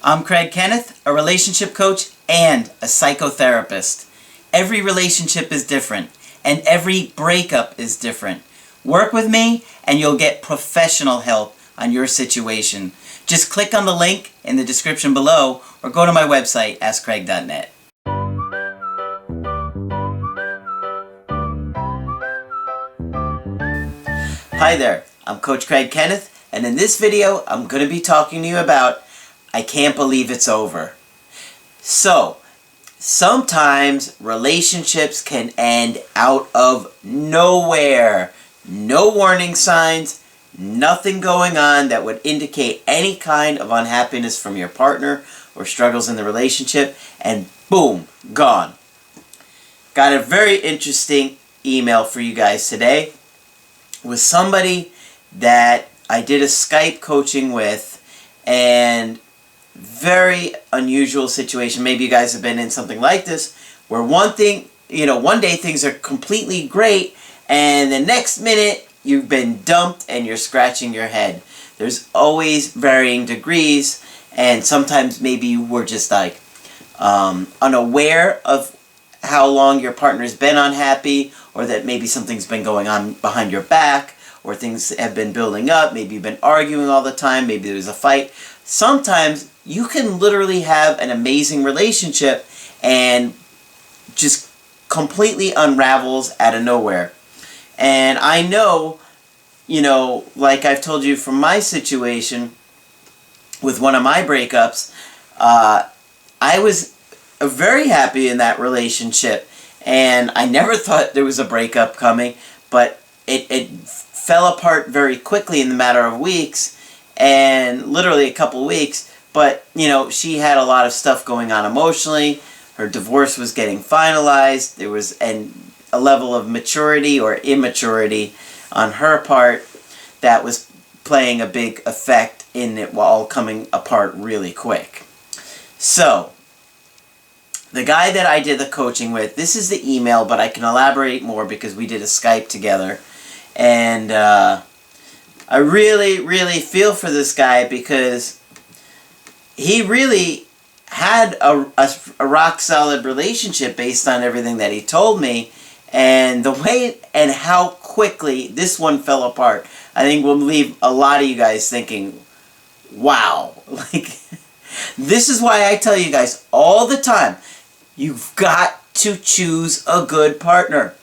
I'm Kenneth, a relationship coach and a psychotherapist. Every relationship is different, and every breakup is different. Work with me, and you'll get professional help on your situation. Just click on the link in the description below, or go to my website, askcraig.net. Hi there, I'm Coach Kenneth, and in this video, I'm going to be talking to you about I can't believe it's over. So, sometimes relationships can end out of nowhere. No warning signs, nothing going on that would indicate any kind of unhappiness from your partner or struggles in the relationship, and boom, gone. Got a very interesting email for you guys today with somebody that I did a Skype coaching with, and very unusual situation. Maybe you guys have been in something like this, where one day things are completely great, and the next minute you've been dumped and you're scratching your head. There's always varying degrees, and sometimes maybe you were just like unaware of how long your partner's been unhappy, or that maybe something's been going on behind your back, or things have been building up. Maybe you've been arguing all the time, maybe there was a fight. Sometimes you can literally have an amazing relationship and just completely unravels out of nowhere. And I know, like I've told you from my situation with one of my breakups, I was very happy in that relationship, and I never thought there was a breakup coming, but it fell apart very quickly in the matter of weeks, and literally a couple weeks. But she had a lot of stuff going on emotionally. Her divorce was getting finalized. There was a level of maturity or immaturity on her part that was playing a big effect in it, while coming apart really quick. So the guy that I did the coaching with, this is the email, but I can elaborate more because we did a Skype together. And I really, really feel for this guy, because he really had a rock-solid relationship based on everything that he told me. And the way and how quickly this one fell apart, I think will leave a lot of you guys thinking, wow. This is why I tell you guys all the time, you've got to choose a good partner.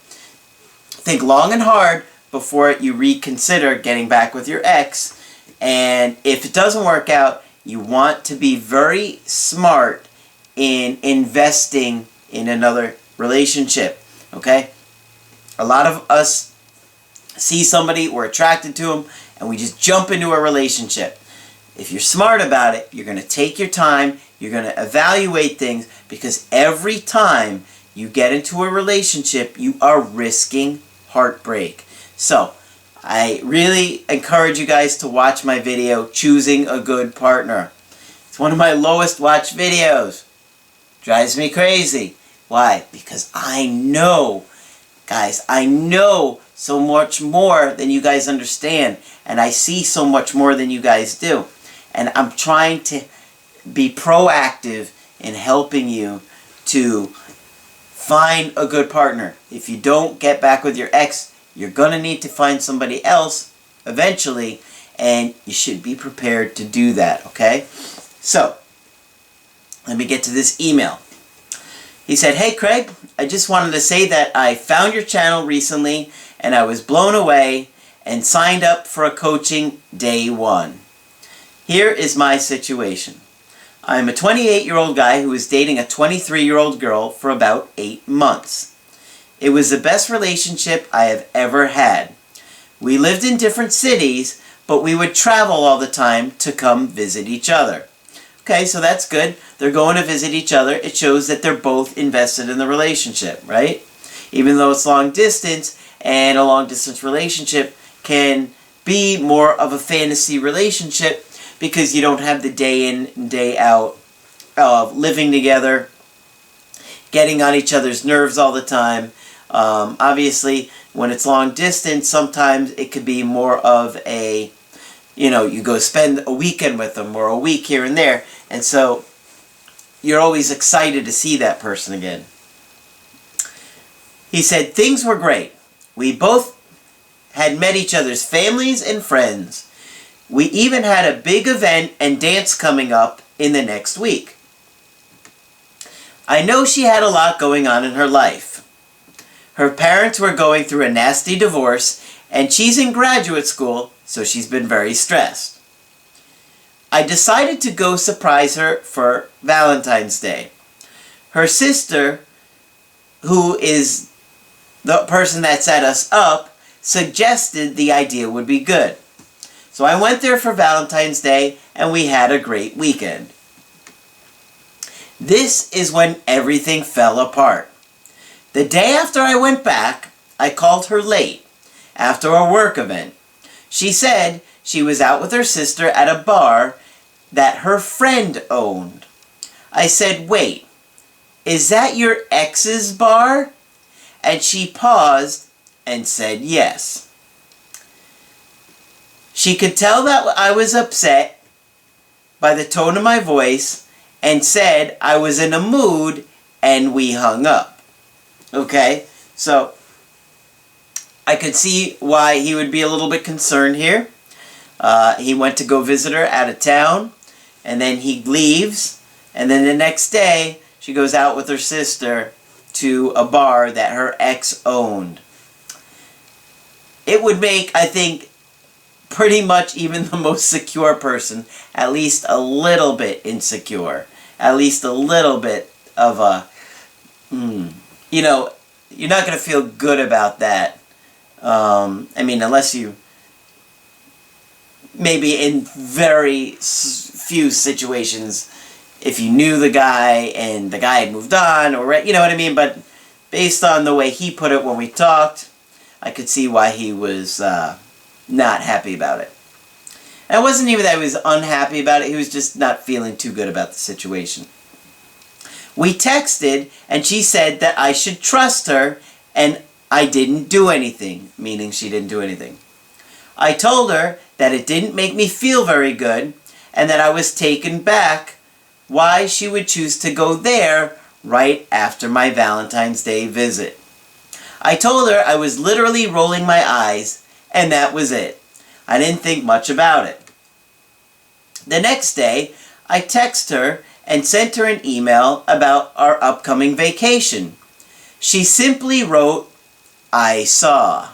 Think long and hard before you reconsider getting back with your ex. And if it doesn't work out, you want to be very smart in investing in another relationship. Okay? A lot of us see somebody, we're attracted to them, and we just jump into a relationship. If you're smart about it, you're going to take your time, you're going to evaluate things, because every time you get into a relationship, you are risking heartbreak. So, I really encourage you guys to watch my video, Choosing a Good Partner. It's one of my lowest watched videos. Drives me crazy. Why? Because I know, guys, I know so much more than you guys understand. And I see so much more than you guys do. And I'm trying to be proactive in helping you to find a good partner. If you don't get back with your ex, you're going to need to find somebody else eventually, and you should be prepared to do that, okay? So, let me get to this email. He said, "Hey Craig, I just wanted to say that I found your channel recently, and I was blown away and signed up for a coaching day one. Here is my situation. I'm a 28-year-old guy who was dating a 23-year-old girl for about 8 months. It was the best relationship I have ever had. We lived in different cities, but we would travel all the time to come visit each other." Okay, so that's good. They're going to visit each other. It shows that they're both invested in the relationship, right? Even though it's long distance, and a long distance relationship can be more of a fantasy relationship, because you don't have the day in and day out of living together, getting on each other's nerves all the time. Obviously, when it's long distance, sometimes it could be more of a, you go spend a weekend with them, or a week here and there, And so you're always excited to see that person again. He said, things were great. We both had met each other's families and friends. We even had a big event and dance coming up in the next week. I know she had a lot going on in her life. Her parents were going through a nasty divorce, and she's in graduate school, so she's been very stressed. I decided to go surprise her for Valentine's Day. Her sister, who is the person that set us up, suggested the idea would be good. So I went there for Valentine's Day, and we had a great weekend. This is when everything fell apart. The day after I went back, I called her late after a work event. She said she was out with her sister at a bar that her friend owned. I said, wait, is that your ex's bar? And she paused and said yes. She could tell that I was upset by the tone of my voice and said I was in a mood, and we hung up. Okay, so I could see why he would be a little bit concerned here. He went to go visit her out of town, and then he leaves, and then the next day she goes out with her sister to a bar that her ex owned. It would make, I think, pretty much even the most secure person at least a little bit insecure. At least a little bit of a, you know, you're not going to feel good about that. I mean, unless you, maybe in very few situations, if you knew the guy and the guy had moved on, or, you know what I mean? But based on the way he put it when we talked, I could see why he was not happy about it. And it wasn't even that he was unhappy about it, he was just not feeling too good about the situation. We texted, and she said that I should trust her, and I didn't do anything, meaning she didn't do anything. I told her that it didn't make me feel very good, and that I was taken back why she would choose to go there right after my Valentine's Day visit. I told her I was literally rolling my eyes, and that was it. I didn't think much about it. The next day, I texted her and sent her an email about our upcoming vacation. She simply wrote, I saw.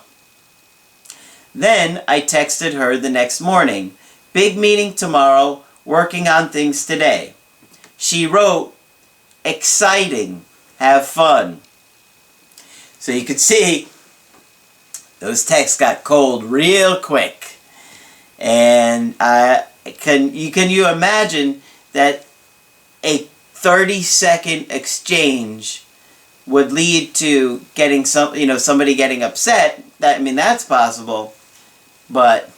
Then I texted her the next morning, big meeting tomorrow, working on things today. She wrote, exciting, have fun. So you could see those texts got cold real quick. And can you imagine that a 30-second exchange would lead to getting somebody getting upset? I mean, that's possible. But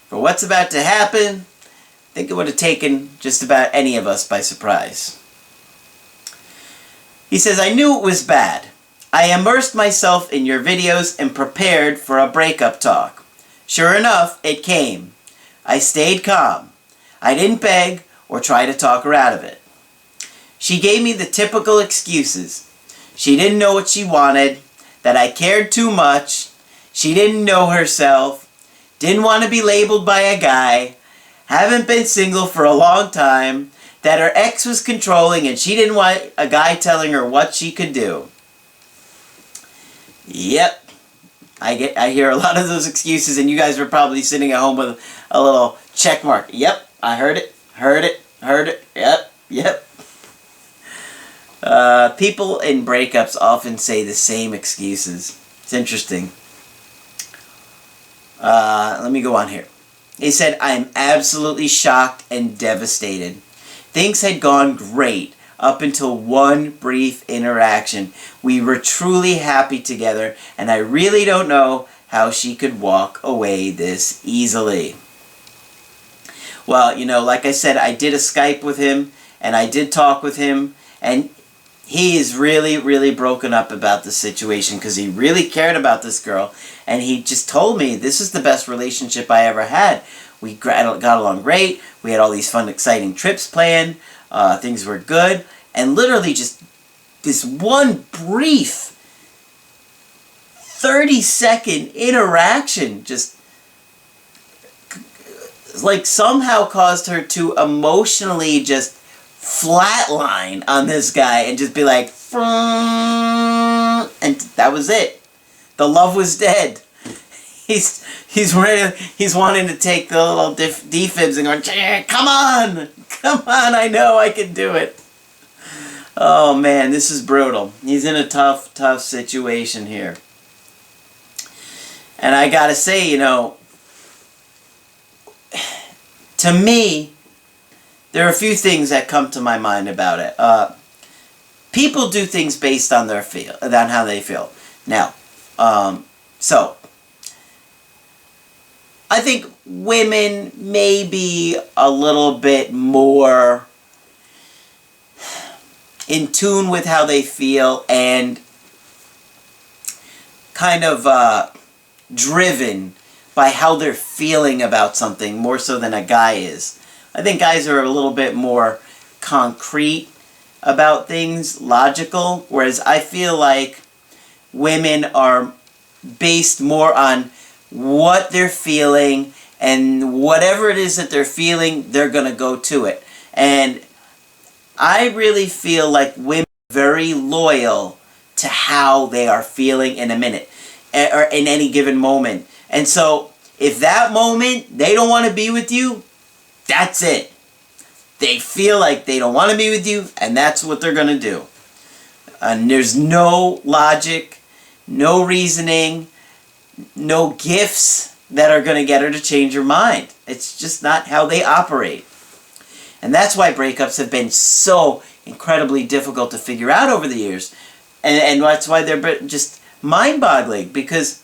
for what's about to happen, I think it would have taken just about any of us by surprise. He says, I knew it was bad. I immersed myself in your videos and prepared for a breakup talk. Sure enough, it came. I stayed calm. I didn't beg or try to talk her out of it. She gave me the typical excuses. She didn't know what she wanted, that I cared too much, she didn't know herself, didn't want to be labeled by a guy, haven't been single for a long time, that her ex was controlling and she didn't want a guy telling her what she could do. Yep. I hear a lot of those excuses, and you guys were probably sitting at home with a little check mark. Yep, I heard it, yep. People in breakups often say the same excuses. It's interesting. Let me go on here. He said, I'm absolutely shocked and devastated. Things had gone great up until one brief interaction. We were truly happy together, and I really don't know how she could walk away this easily. Well, you know, like I said, I did a Skype with him, and I did talk with him, and he is really, really broken up about the situation because he really cared about this girl, and he just told me this is the best relationship I ever had. We got along great. We had all these fun, exciting trips planned. Things were good. And literally just this one brief 30-second interaction just like somehow caused her to emotionally just flatline on this guy and just be like, and that was it. The love was dead. He's wanting to take the little defibs and going, come on, I know I can do it. Oh man, this is brutal. He's in a tough situation here. And I gotta say, to me, there are a few things that come to my mind about it. People do things based on on how they feel. Now, so I think women may be a little bit more in tune with how they feel and kind of driven by how they're feeling about something more so than a guy is. I think guys are a little bit more concrete about things, logical, whereas I feel like women are based more on what they're feeling, and whatever it is that they're feeling, they're going to go to it. And I really feel like women are very loyal to how they are feeling in a minute or in any given moment. And so if that moment they don't want to be with you, that's it. They feel like they don't want to be with you, and that's what they're going to do. And there's no logic, no reasoning, no gifts that are going to get her to change her mind. It's just not how they operate. And that's why breakups have been so incredibly difficult to figure out over the years. And that's why they're just mind-boggling, because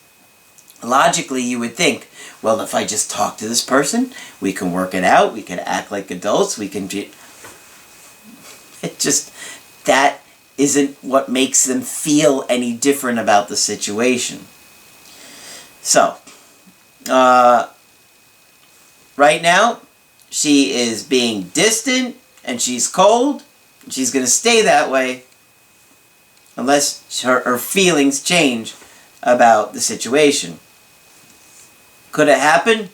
logically you would think, well, if I just talk to this person, we can work it out, we can act like adults, we can be... It just... That isn't what makes them feel any different about the situation. So, right now, she is being distant, and she's cold, and she's going to stay that way unless her feelings change about the situation. Could it happen?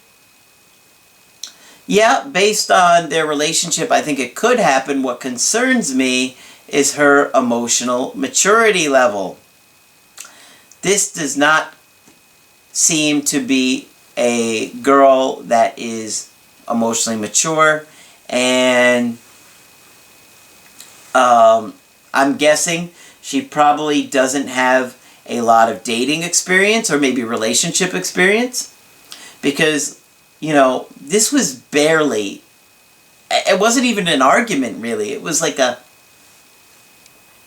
Yeah, based on their relationship, I think it could happen. What concerns me is her emotional maturity level. This does not seem to be a girl that is emotionally mature, and I'm guessing she probably doesn't have a lot of dating experience or maybe relationship experience, because, this was barely, it wasn't even an argument really, it was like a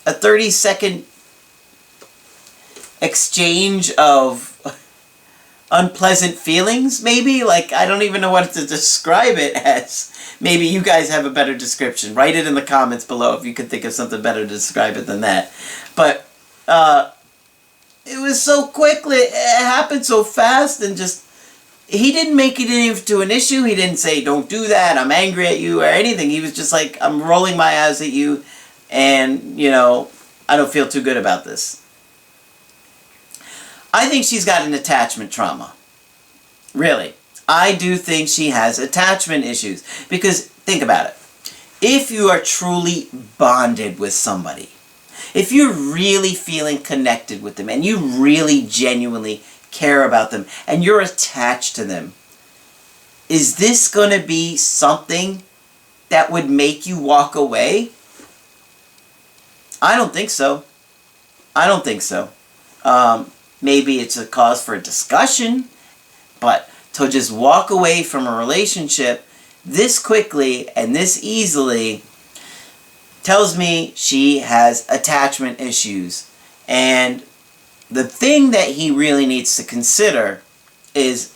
30-second exchange of unpleasant feelings, maybe? Like, I don't even know what to describe it as. Maybe you guys have a better description. Write it in the comments below if you could think of something better to describe it than that. But, it was so quickly, it happened so fast, and just, he didn't make it into an issue. He didn't say, don't do that, I'm angry at you, or anything. He was just like, I'm rolling my eyes at you, and, I don't feel too good about this. I think she's got an attachment trauma. Really. I do think she has attachment issues. Because, think about it. If you are truly bonded with somebody, if you're really feeling connected with them, and you really genuinely care about them, and you're attached to them, is this going to be something that would make you walk away? I don't think so. I don't think so. Maybe it's a cause for a discussion, but to just walk away from a relationship this quickly and this easily tells me she has attachment issues. And the thing that he really needs to consider is,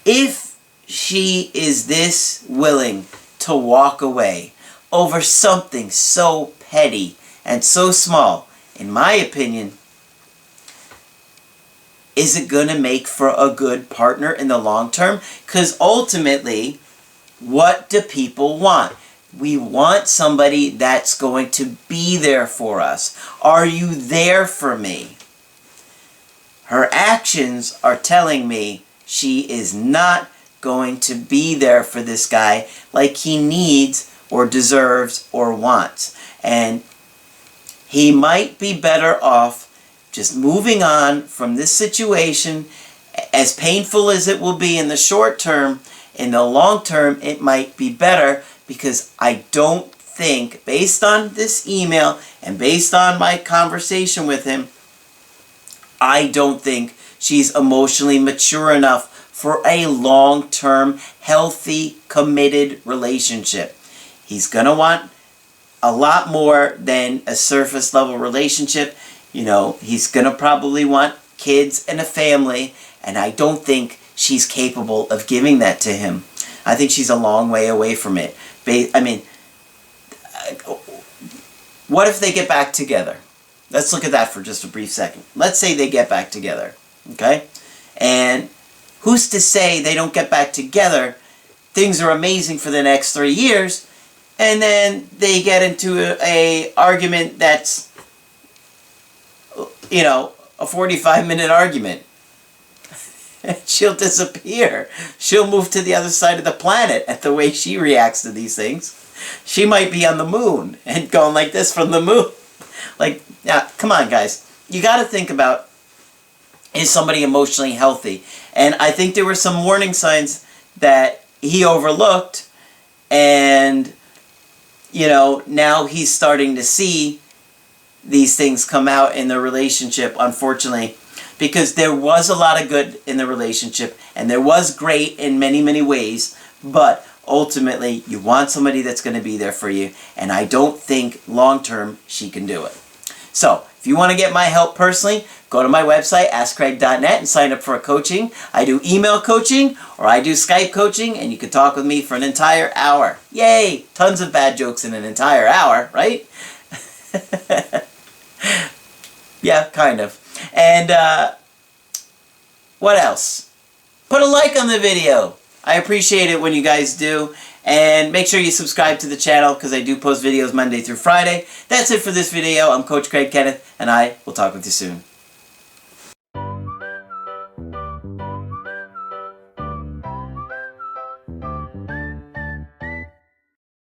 if she is this willing to walk away over something so petty and so small, in my opinion, is it going to make for a good partner in the long term? Because ultimately, what do people want? We want somebody that's going to be there for us. Are you there for me? Her actions are telling me she is not going to be there for this guy like he needs or deserves or wants. And he might be better off just moving on from this situation, as painful as it will be in the short term. In the long term, it might be better, because I don't think, based on this email and based on my conversation with him, I don't think she's emotionally mature enough for a long-term, healthy, committed relationship. He's going to want a lot more than a surface-level relationship. You know, he's going to probably want kids and a family, and I don't think she's capable of giving that to him. I think she's a long way away from it. I mean, what if they get back together? Let's look at that for just a brief second. Let's say they get back together, okay? And who's to say they don't get back together, things are amazing for the next 3 years, and then they get into a argument that's, you know, a 45-minute argument. She'll disappear. She'll move to the other side of the planet at the way she reacts to these things. She might be on the moon and going like this from the moon. Like, yeah, come on, guys. You got to think about, is somebody emotionally healthy? And I think there were some warning signs that he overlooked, and, you know, now he's starting to see these things come out in the relationship, unfortunately, because there was a lot of good in the relationship, and there was great in many, many ways, but ultimately, you want somebody that's going to be there for you, and I don't think long-term she can do it. So, if you want to get my help personally, go to my website, AskCraig.net, and sign up for a coaching. I do email coaching, or I do Skype coaching, and you can talk with me for an entire hour. Yay! Tons of bad jokes in an entire hour, right? Yeah, kind of. And what else? Put a like on the video. I appreciate it when you guys do. And make sure you subscribe to the channel, because I do post videos Monday through Friday. That's it for this video. I'm Coach Craig Kenneth, and I will talk with you soon.